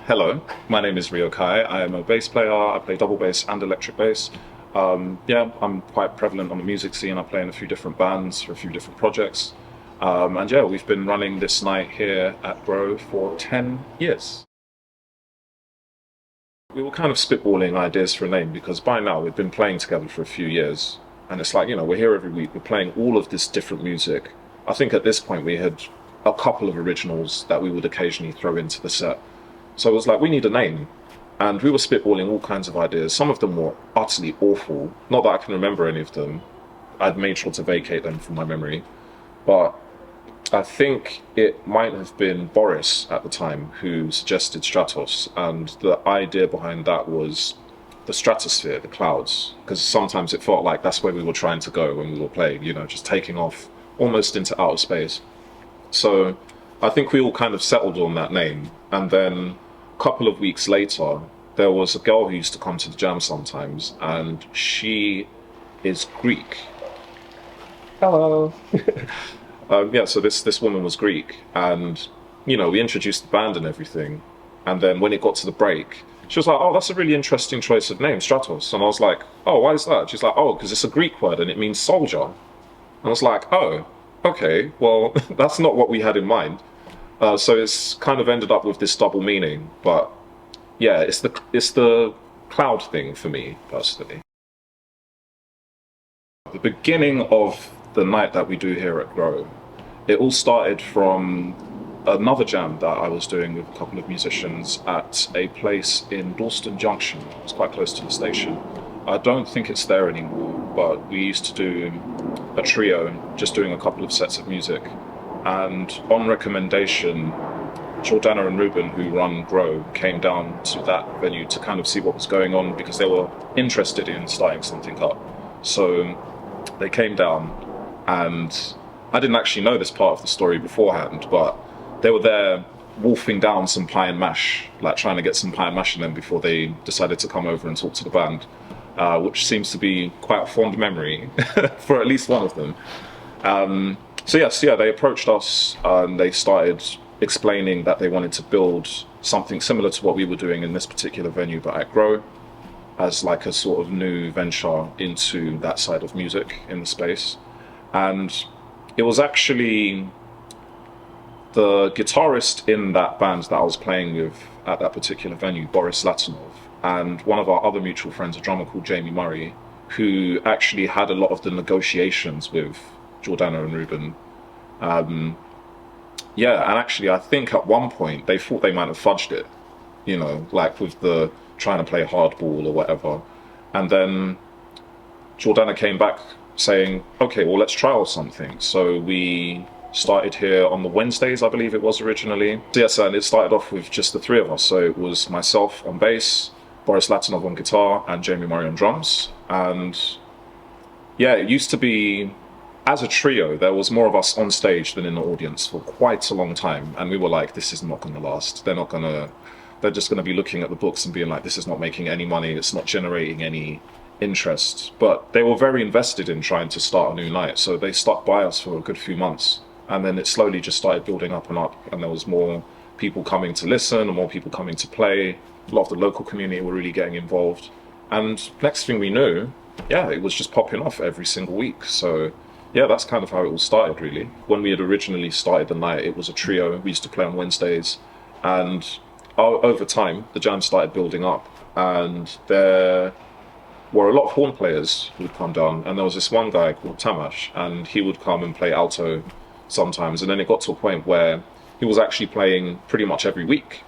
Hello, my name is Rio Kai. I am a bass player. I play double bass and electric bass. Yeah, I'm quite prevalent on the music scene. I play in a few different bands for a few different projects. And yeah, we've been running this night here at Grow for 10 years. We were kind of spitballing ideas for a name because by now we've been playing together for a few years. And it's like, we're here every week, we're playing all of this different music. I think at this point we had a couple of originals that we would occasionally throw into the set. So it was like, we need a name. And we were spitballing all kinds of ideas. Some of them were utterly awful. Not that I can remember any of them. I'd made sure to vacate them from my memory. But I think it might have been Boris at the time who suggested Stratos. And the idea behind that was the stratosphere, the clouds. Because sometimes it felt like that's where we were trying to go when we were playing, just taking off almost into outer space. So I think we all kind of settled on that name. And then couple of weeks later, there was a girl who used to come to the jam sometimes, and she is Greek. Hello. Yeah, so this woman was Greek, and we introduced the band and everything, and then when it got to the break, she was like, "Oh, that's a really interesting choice of name, Stratos." And I was like, "Oh, why is that?" She's like, "Oh, because it's a Greek word and it means soldier." And I was like, "Oh, okay, well, that's not what we had in mind." So it's kind of ended up with this double meaning, but yeah, it's the cloud thing for me personally. The beginning of the night that we do here at Grow, it all started from another jam that I was doing with a couple of musicians at a place in Dalston Junction. It's quite close to the station. I don't think it's there anymore, but we used to do a trio, just doing a couple of sets of music. And on recommendation, Jordana and Ruben, who run Grow, came down to that venue to kind of see what was going on because they were interested in starting something up. So they came down, and I didn't actually know this part of the story beforehand, but they were there wolfing down some pie and mash, like trying to get some pie and mash in them before they decided to come over and talk to the band, which seems to be quite a fond memory for at least one of them. So yes, yeah, they approached us and they started explaining that they wanted to build something similar to what we were doing in this particular venue, but at Grow, as like a sort of new venture into that side of music in the space. And it was actually the guitarist in that band that I was playing with at that particular venue, Boris Latinov, and one of our other mutual friends, a drummer called Jamie Murray, who actually had a lot of the negotiations with Jordana and Ruben. Yeah, and actually I think at one point they thought they might have fudged it, like with the trying to play hardball or whatever. And then Jordana came back saying, "Okay, well, let's trial something." So we started here on the Wednesdays, I believe it was originally. So yes, and it started off with just the three of us. So it was myself on bass, Boris Latinov on guitar, and Jamie Murray on drums. And yeah, it used to be, as a trio, there was more of us on stage than in the audience for quite a long time. And we were like, this is not going to last. They're just going to be looking at the books and being like, this is not making any money. It's not generating any interest. But they were very invested in trying to start a new night. So they stuck by us for a good few months. And then it slowly just started building up and up. And there was more people coming to listen and more people coming to play. A lot of the local community were really getting involved. And next thing we knew, yeah, it was just popping off every single week. So yeah, that's kind of how it all started, really. When we had originally started the night, it was a trio. We used to play on Wednesdays. And over time, the jam started building up. And there were a lot of horn players who would come down. And there was this one guy called Tamash, and he would come and play alto sometimes. And then it got to a point where he was actually playing pretty much every week,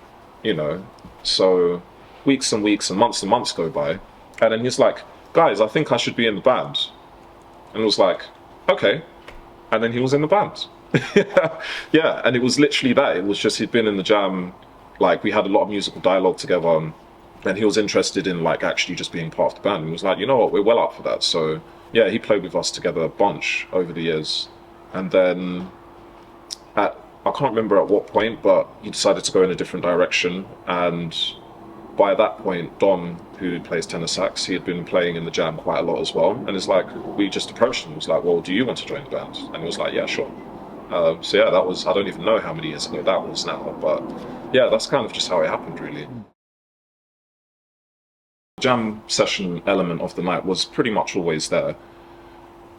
So weeks and weeks and months go by. And then he's like, "Guys, I think I should be in the band." And it was like, okay. And then he was in the band. Yeah, and it was literally that. It was just he'd been in the jam, like we had a lot of musical dialogue together, and he was interested in like actually just being part of the band. And he was like, "You know what, we're well up for that." So yeah, he played with us together a bunch over the years. And then I can't remember at what point, but he decided to go in a different direction. And by that point, Dom, who plays tenor sax, he had been playing in the jam quite a lot as well. And it's like, we just approached him. It was like, "Well, do you want to join the band?" And he was like, "Yeah, sure." So yeah, that was, I don't even know how many years ago that was now, but yeah, that's kind of just how it happened, really. Jam session element of the night was pretty much always there.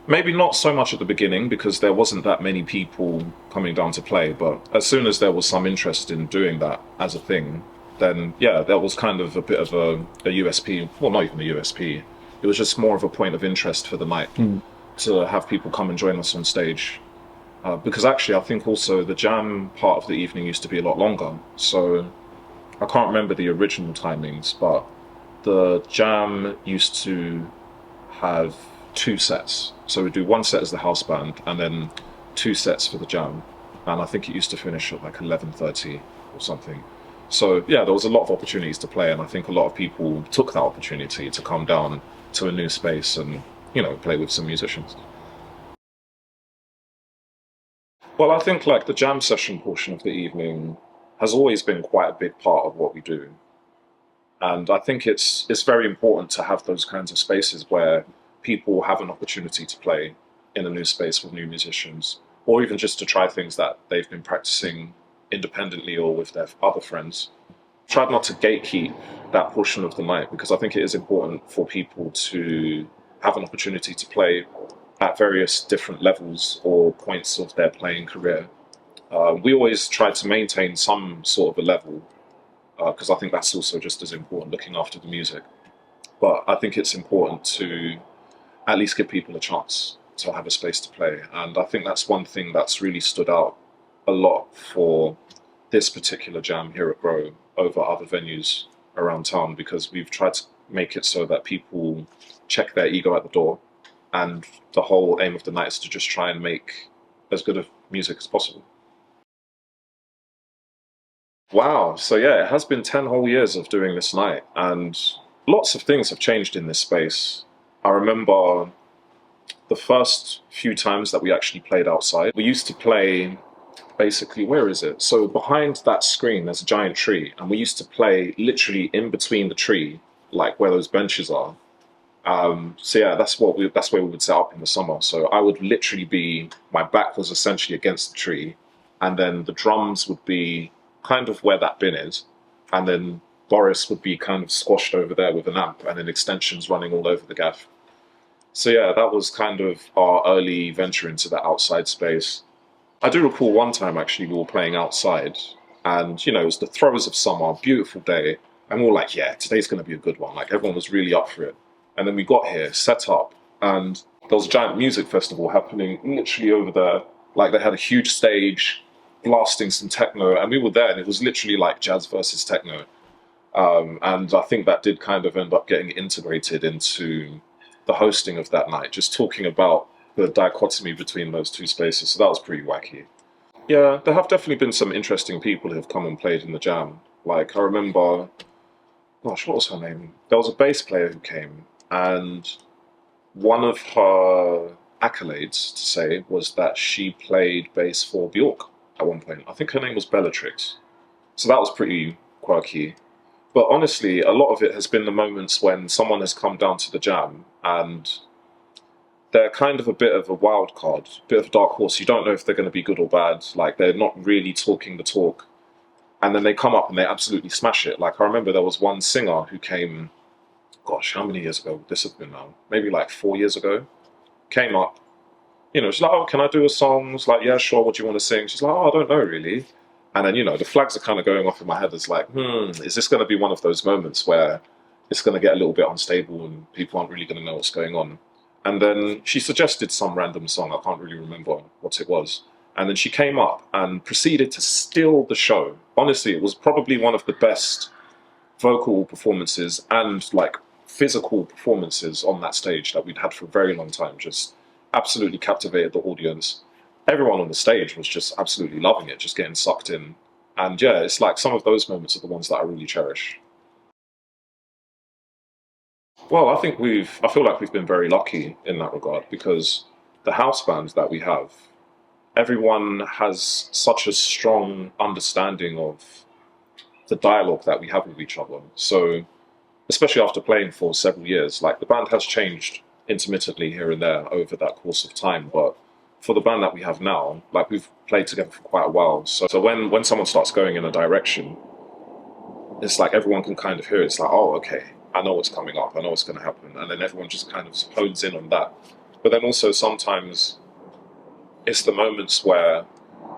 Maybe not so much at the beginning because there wasn't that many people coming down to play, but as soon as there was some interest in doing that as a thing, then yeah, that was kind of a bit of a USP. Well, not even a USP. It was just more of a point of interest for the night to have people come and join us on stage. Because actually, I think also the jam part of the evening used to be a lot longer. So I can't remember the original timings, but the jam used to have two sets. So we'd do one set as the house band and then two sets for the jam. And I think it used to finish at like 11:30 or something. So yeah, there was a lot of opportunities to play, and I think a lot of people took that opportunity to come down to a new space and, you know, play with some musicians. Well, I think like the jam session portion of the evening has always been quite a big part of what we do. And I think it's very important to have those kinds of spaces where people have an opportunity to play in a new space with new musicians, or even just to try things that they've been practicing independently or with their other friends. Try not to gatekeep that portion of the night because I think it is important for people to have an opportunity to play at various different levels or points of their playing career. We always try to maintain some sort of a level because I think that's also just as important, looking after the music. But I think it's important to at least give people a chance to have a space to play. And I think that's one thing that's really stood out a lot for this particular jam here at Grow over other venues around town, because we've tried to make it so that people check their ego at the door. And the whole aim of the night is to just try and make as good of music as possible. Wow. So yeah, it has been 10 whole years of doing this night, and lots of things have changed in this space. I remember the first few times that we actually played outside. We used to play basically, where is it? So behind that screen, there's a giant tree, and we used to play literally in between the tree, like where those benches are. So yeah, that's where we would set up in the summer. So I would literally be, my back was essentially against the tree, and then the drums would be kind of where that bin is, and then Boris would be kind of squashed over there with an amp, and then extensions running all over the gaff. So yeah, that was kind of our early venture into the outside space. I do recall one time actually we were playing outside, and you know, it was the throes of summer, beautiful day, and we were like, yeah, today's going to be a good one. Like everyone was really up for it. And then we got here, set up, and there was a giant music festival happening literally over there. Like they had a huge stage, blasting some techno, and we were there, and it was literally like jazz versus techno. And I think that did kind of end up getting integrated into the hosting of that night, just talking about the dichotomy between those two spaces. So that was pretty wacky. Yeah, there have definitely been some interesting people who have come and played in the jam. Like I remember, gosh, what was her name? There was a bass player who came, and one of her accolades to say was that she played bass for Bjork at one point. I think her name was Bellatrix. So that was pretty quirky. But honestly, a lot of it has been the moments when someone has come down to the jam and they're kind of a bit of a wild card, a bit of a dark horse. You don't know if they're going to be good or bad. Like, they're not really talking the talk. And then they come up and they absolutely smash it. Like, I remember there was one singer who came, gosh, how many years ago would this have been now? Maybe like 4 years ago. Came up, you know, she's like, oh, can I do a song? I was like, yeah, sure, what do you want to sing? She's like, oh, I don't know, really. And then, you know, the flags are kind of going off in my head. It's like, is this going to be one of those moments where it's going to get a little bit unstable and people aren't really going to know what's going on? And then she suggested some random song. I can't really remember what it was. And then she came up and proceeded to steal the show. Honestly, it was probably one of the best vocal performances and like physical performances on that stage that we'd had for a very long time. Just absolutely captivated the audience. Everyone on the stage was just absolutely loving it, just getting sucked in. And yeah, it's like some of those moments are the ones that I really cherish. Well, I feel like we've been very lucky in that regard because the house band that we have, everyone has such a strong understanding of the dialogue that we have with each other. So, especially after playing for several years, like the band has changed intermittently here and there over that course of time, but for the band that we have now, like we've played together for quite a while. So when someone starts going in a direction, it's like everyone can kind of hear it. It's like, oh, okay, I know what's coming up. I know what's going to happen. And then everyone just kind of hones in on that. But then also sometimes it's the moments where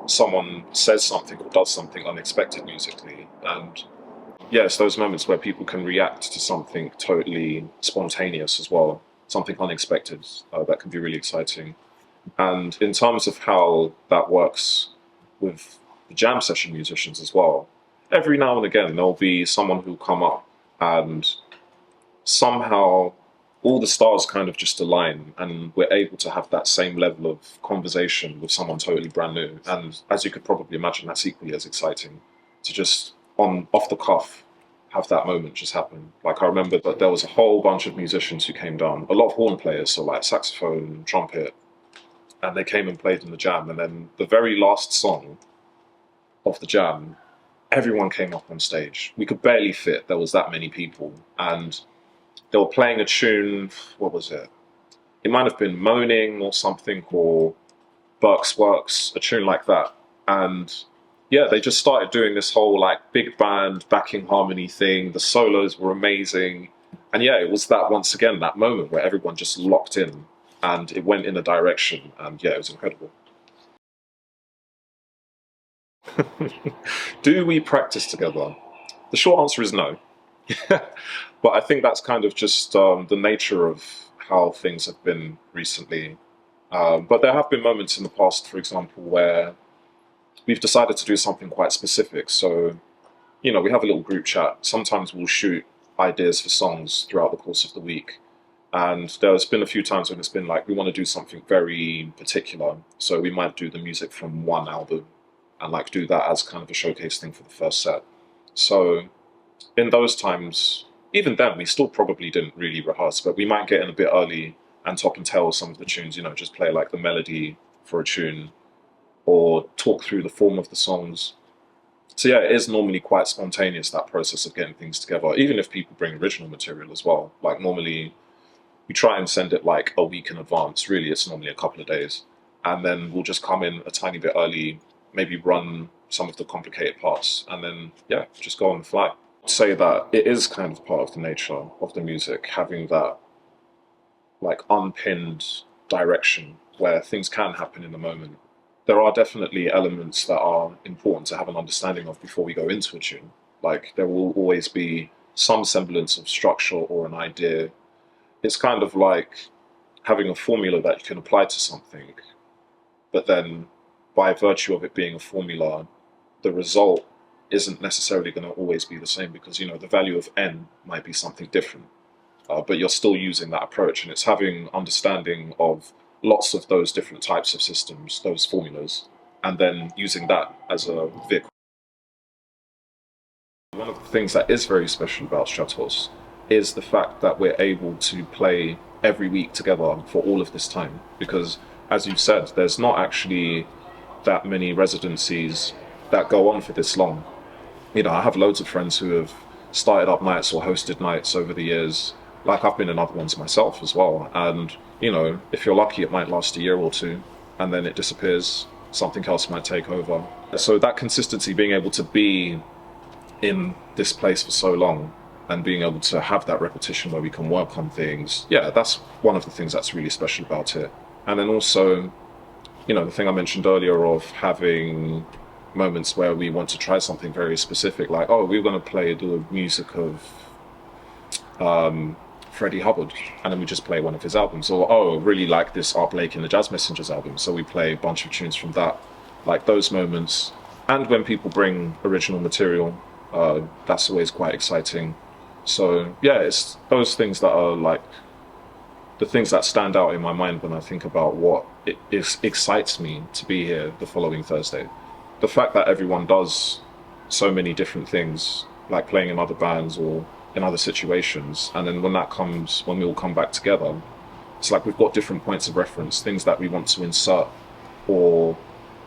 someone says something or does something unexpected musically. And yeah, it's those moments where people can react to something totally spontaneous as well, something unexpected that can be really exciting. And in terms of how that works with the jam session musicians as well, every now and again there'll be someone who'll come up and somehow all the stars kind of just align and we're able to have that same level of conversation with someone totally brand new. And as you could probably imagine, that's equally as exciting to just on off the cuff have that moment just happen. Like I remember that there was a whole bunch of musicians who came down, a lot of horn players, so like saxophone, trumpet, and they came and played in the jam. And then the very last song of the jam, everyone came up on stage. We could barely fit, there was that many people. And they were playing a tune, what was it? It might have been Moaning or something, or Burke's Works, a tune like that. And yeah, they just started doing this whole like big band backing harmony thing. The solos were amazing. And yeah, it was that, once again, that moment where everyone just locked in and it went in a direction. And yeah, it was incredible. Do we practice together? The short answer is no. But I think that's kind of just the nature of how things have been recently. But there have been moments in the past, for example, where we've decided to do something quite specific. So, you know, we have a little group chat. Sometimes we'll shoot ideas for songs throughout the course of the week. And there's been a few times when it's been like, we want to do something very particular. So we might do the music from one album and like do that as kind of a showcase thing for the first set. So in those times, even then, we still probably didn't really rehearse, but we might get in a bit early and top and tail some of the tunes, you know, just play like the melody for a tune or talk through the form of the songs. So yeah, it is normally quite spontaneous, that process of getting things together, even if people bring original material as well. Like normally we try and send it like a week in advance. Really, it's normally a couple of days. And then we'll just come in a tiny bit early, maybe run some of the complicated parts, and then, yeah, just go on the fly. Say that it is kind of part of the nature of the music, having that like unpinned direction where things can happen in the moment. There are definitely elements that are important to have an understanding of before we go into a tune. Like there will always be some semblance of structure or an idea. It's kind of like having a formula that you can apply to something, but then by virtue of it being a formula, the result isn't necessarily going to always be the same because, you know, the value of n might be something different, but you're still using that approach, and it's having understanding of lots of those different types of systems, those formulas, and then using that as a vehicle. One of the things that is very special about Stratos is the fact that we're able to play every week together for all of this time, because as you've said, there's not actually that many residencies that go on for this long. You know, I have loads of friends who have started up nights or hosted nights over the years. Like I've been in other ones myself as well. And, you know, if you're lucky, it might last a year or two and then it disappears. Something else might take over. So that consistency, being able to be in this place for so long and being able to have that repetition where we can work on things, yeah, that's one of the things that's really special about it. And then also, you know, the thing I mentioned earlier of having moments where we want to try something very specific, like, oh, we're going to play the music of Freddie Hubbard, and then we just play one of his albums. Or, oh, really like this Art Blake in the Jazz Messengers album, so we play a bunch of tunes from that. Like those moments. And when people bring original material, that's always quite exciting. So yeah, it's those things that are like the things that stand out in my mind when I think about what it excites me to be here the following Thursday. The fact that everyone does so many different things, like playing in other bands or in other situations, and then when we all come back together, it's like we've got different points of reference, things that we want to insert or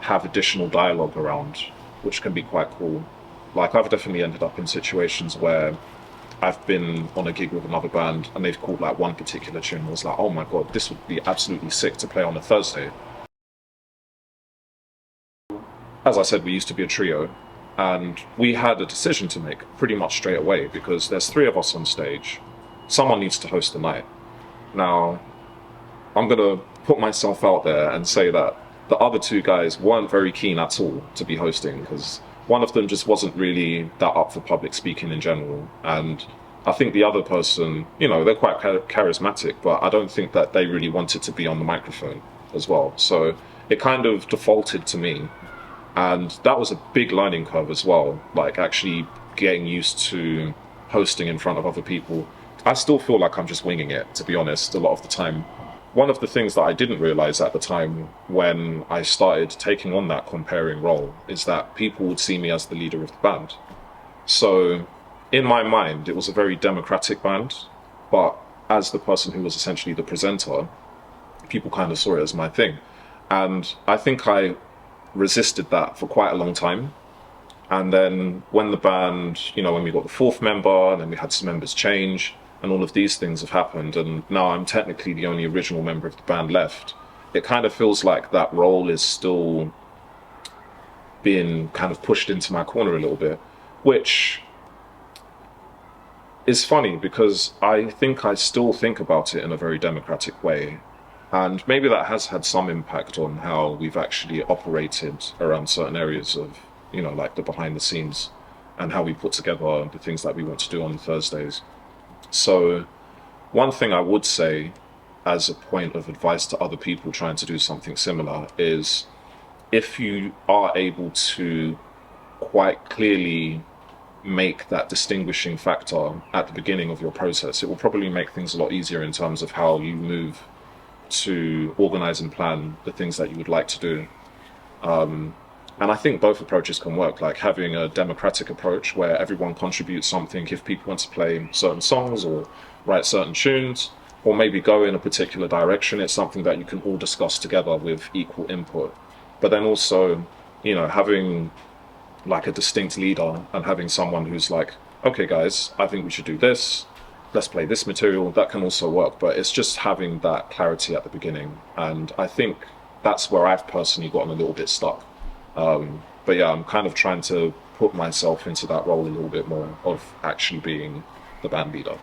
have additional dialogue around, which can be quite cool. Like I've definitely ended up in situations where I've been on a gig with another band and they've called like one particular tune and I was like, oh my god, this would be absolutely sick to play on a Thursday. as I said, we used to be a trio, and we had a decision to make pretty much straight away because there's three of us on stage. Someone needs to host the night. Now, I'm going to put myself out there and say that the other two guys weren't very keen at all to be hosting because one of them just wasn't really that up for public speaking in general. And I think the other person, you know, they're quite charismatic, but I don't think that they really wanted to be on the microphone as well. So it kind of defaulted to me. And that was a big learning curve as well, like actually getting used to hosting in front of other people. I still feel like I'm just winging it, to be honest, a lot of the time. One of the things that I didn't realize at the time when I started taking on that comparing role is that people would see me as the leader of the band. So in my mind, it was a very democratic band, but as the person who was essentially the presenter, people kind of saw it as my thing. And I think I resisted that for quite a long time. And then when the band, you know, when we got the fourth member and then we had some members change and all of these things have happened and now I'm technically the only original member of the band left, it kind of feels like that role is still being kind of pushed into my corner a little bit, which is funny because I think I still think about it in a very democratic way. And maybe that has had some impact on how we've actually operated around certain areas of, you know, like the behind the scenes and how we put together the things that we want to do on Thursdays. So one thing I would say as a point of advice to other people trying to do something similar is if you are able to quite clearly make that distinguishing factor at the beginning of your process, it will probably make things a lot easier in terms of how you move to organize and plan the things that you would like to do. And I think both approaches can work, like having a democratic approach where everyone contributes something if people want to play certain songs or write certain tunes, or maybe go in a particular direction. It's something that you can all discuss together with equal input. But then also, you know, having like a distinct leader and having someone who's like, okay guys, I think we should do this, let's play this material, that can also work. But it's just having that clarity at the beginning. And I think that's where I've personally gotten a little bit stuck. But yeah, I'm kind of trying to put myself into that role a little bit more of actually being the band leader.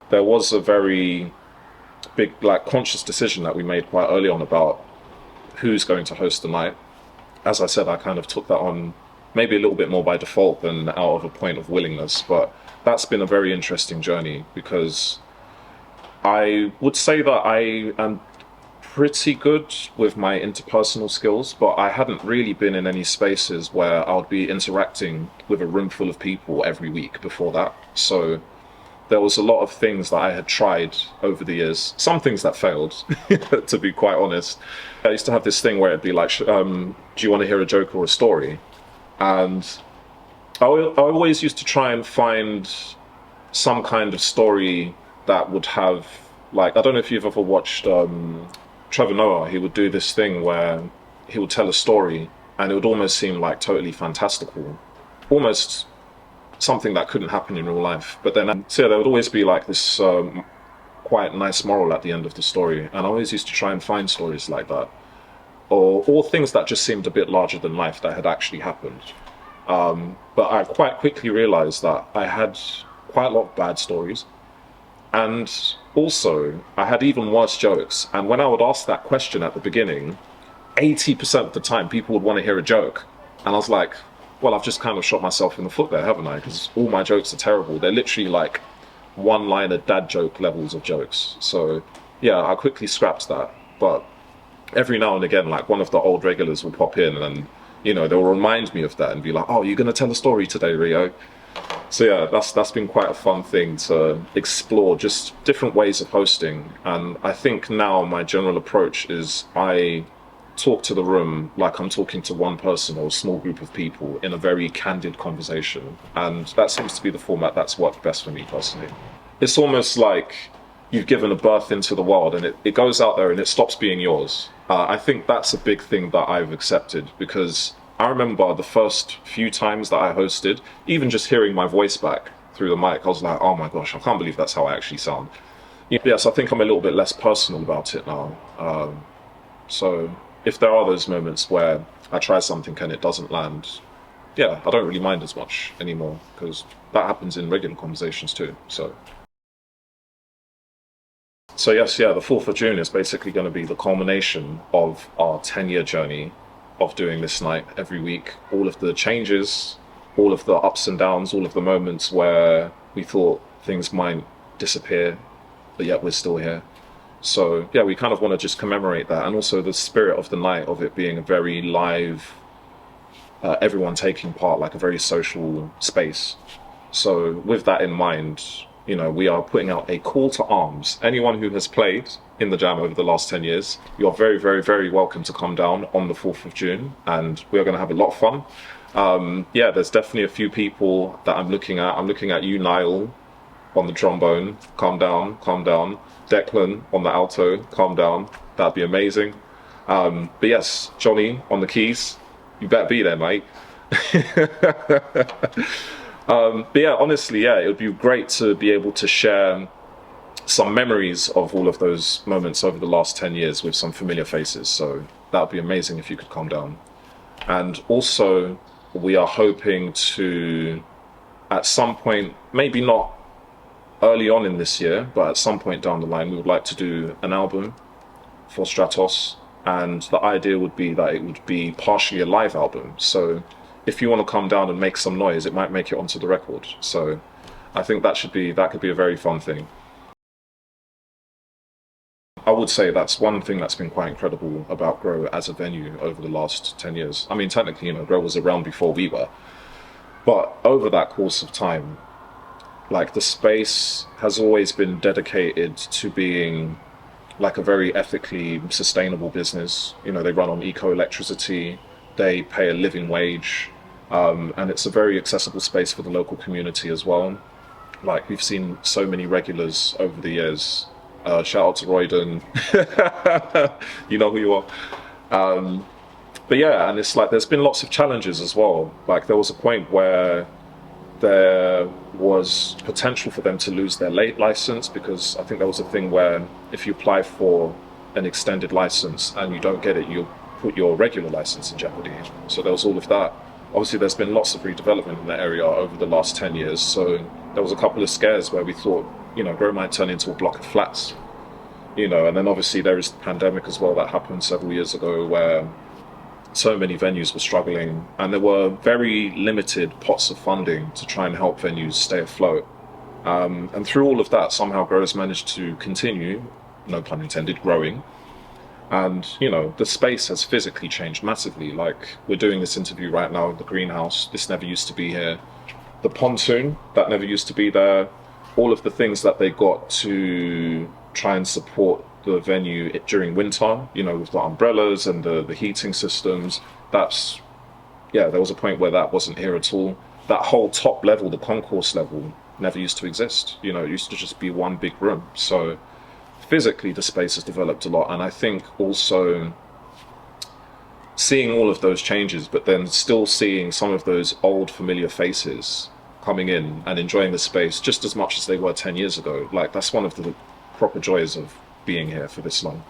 There was a very big, like, conscious decision that we made quite early on about who's going to host the night. As I said, I kind of took that on maybe a little bit more by default than out of a point of willingness, but that's been a very interesting journey because I would say that I am pretty good with my interpersonal skills, but I hadn't really been in any spaces where I would be interacting with a room full of people every week before that. So there was a lot of things that I had tried over the years, some things that failed, to be quite honest. I used to have this thing where it'd be like, do you want to hear a joke or a story? And I always used to try and find some kind of story that would have, like, I don't know if you've ever watched Trevor Noah. He would do this thing where he would tell a story and it would almost seem like totally fantastical, almost something that couldn't happen in real life. But then, so yeah, there would always be like this quite nice moral at the end of the story. And I always used to try and find stories like that, or things that just seemed a bit larger than life that had actually happened. But I quite quickly realized that I had quite a lot of bad stories. And also, I had even worse jokes. And when I would ask that question at the beginning, 80% of the time people would want to hear a joke. And I was like, well, I've just kind of shot myself in the foot there, haven't I? Because all my jokes are terrible. They're literally like one-liner dad joke levels of jokes. So yeah, I quickly scrapped that. But every now and again, like one of the old regulars will pop in and, you know, they'll remind me of that and be like, oh, you're going to tell a story today, Rio? So yeah, that's been quite a fun thing to explore, just different ways of hosting. And I think now my general approach is I talk to the room like I'm talking to one person or a small group of people in a very candid conversation. And that seems to be the format that's worked best for me personally. It's almost like you've given a birth into the world and it goes out there and it stops being yours. I think that's a big thing that I've accepted, because I remember the first few times that I hosted, even just hearing my voice back through the mic, I was like, oh my gosh, I can't believe that's how I actually sound. Yes, I think I'm a little bit less personal about it now. So if there are those moments where I try something and it doesn't land, yeah, I don't really mind as much anymore, because that happens in regular conversations too. So yes, yeah, the 4th of June is basically going to be the culmination of our 10-year journey of doing this night every week. All of the changes, all of the ups and downs, all of the moments where we thought things might disappear, but yet we're still here. So yeah, we kind of want to just commemorate that, and also the spirit of the night, of it being a very live, everyone taking part, like a very social space. So with that in mind, you know, we are putting out a call to arms. Anyone who has played in the Jam over the last 10 years, you're very, very, very welcome to come down on the 4th of June, and we're going to have a lot of fun. Yeah, there's definitely a few people that I'm looking at. I'm looking at you, Niall, on the trombone. Calm down, calm down. Declan on the alto. Calm down. That'd be amazing. But yes, Johnny on the keys. You better be there, mate. But yeah, honestly, yeah, it would be great to be able to share some memories of all of those moments over the last 10 years with some familiar faces. So that would be amazing if you could come down. And also, we are hoping to, at some point, maybe not early on in this year, but at some point down the line, we would like to do an album for Stratos. And the idea would be that it would be partially a live album. So if you want to come down and make some noise, it might make it onto the record. So I think that could be a very fun thing. I would say that's one thing that's been quite incredible about Grow as a venue over the last 10 years. I mean, technically, you know, Grow was around before we were. But over that course of time, like, the space has always been dedicated to being like a very ethically sustainable business. You know, they run on eco-electricity, they pay a living wage, and it's a very accessible space for the local community as well. Like, we've seen so many regulars over the years. Shout out to Royden. You know who you are. But yeah, and it's like there's been lots of challenges as well. Like, there was a point where there was potential for them to lose their late license, because I think there was a thing where if you apply for an extended license and you don't get it, you put your regular license in jeopardy. So there was all of that. Obviously, there's been lots of redevelopment in that area over the last 10 years. So there was a couple of scares where we thought, you know, Grow might turn into a block of flats. You know, and then obviously there is the pandemic as well that happened several years ago, where so many venues were struggling, and there were very limited pots of funding to try and help venues stay afloat. And through all of that, somehow Grow has managed to continue, no pun intended, growing. And, you know, the space has physically changed massively. Like, we're doing this interview right now in the greenhouse. This never used to be here. The pontoon, that never used to be there. All of the things that they got to try and support the venue during winter, you know, with the umbrellas and the heating systems, that's, yeah, there was a point where that wasn't here at all. That whole top level, the concourse level, never used to exist. You know, it used to just be one big room. So physically, the space has developed a lot. And I think also seeing all of those changes, but then still seeing some of those old familiar faces coming in and enjoying the space just as much as they were 10 years ago. Like, that's one of the proper joys of being here for this long.